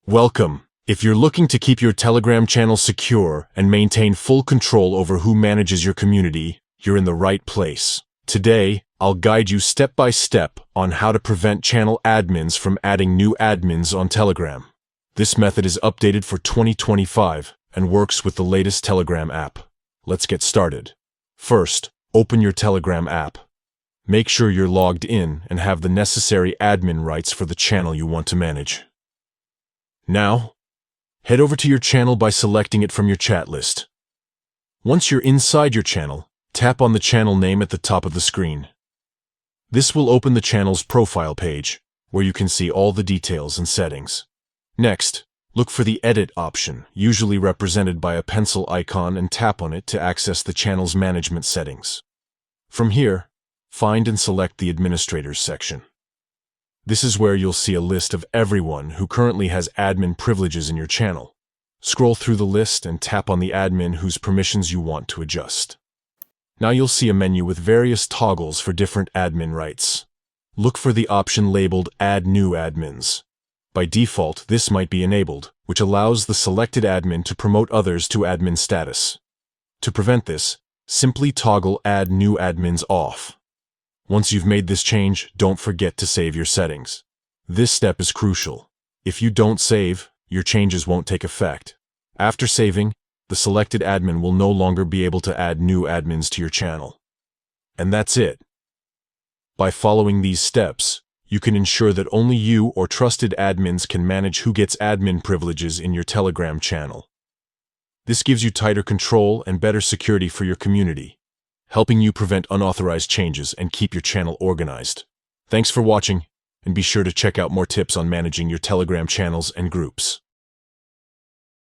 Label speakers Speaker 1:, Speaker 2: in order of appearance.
Speaker 1: Welcome. If you're looking to keep your Telegram channel secure and maintain full control over who manages your community, you're in the right place. Today, I'll guide you step by step on how to prevent channel admins from adding new admins on Telegram. This method is updated for 2025 and works with the latest Telegram app. Let's get started. First, open your Telegram app. Make sure you're logged in and have the necessary admin rights for the channel you want to manage. Now, head over to your channel by selecting it from your chat list. Once you're inside your channel, tap on the channel name at the top of the screen. This will open the channel's profile page, where you can see all the details and settings. Next, look for the Edit option, usually represented by a pencil icon, and tap on it to access the channel's management settings. From here, find and select the Administrators section. This is where you'll see a list of everyone who currently has admin privileges in your channel. Scroll through the list and tap on the admin whose permissions you want to adjust. Now you'll see a menu with various toggles for different admin rights. Look for the option labeled Add New Admins. By default, this might be enabled, which allows the selected admin to promote others to admin status. To prevent this, simply toggle Add New Admins off. Once you've made this change, don't forget to save your settings. This step is crucial. If you don't save, your changes won't take effect. After saving, the selected admin will no longer be able to add new admins to your channel. And that's it. By following these steps, you can ensure that only you or trusted admins can manage who gets admin privileges in your Telegram channel. This gives you tighter control and better security for your community, helping you prevent unauthorized changes and keep your channel organized. Thanks for watching, and be sure to check out more tips on managing your Telegram channels and groups.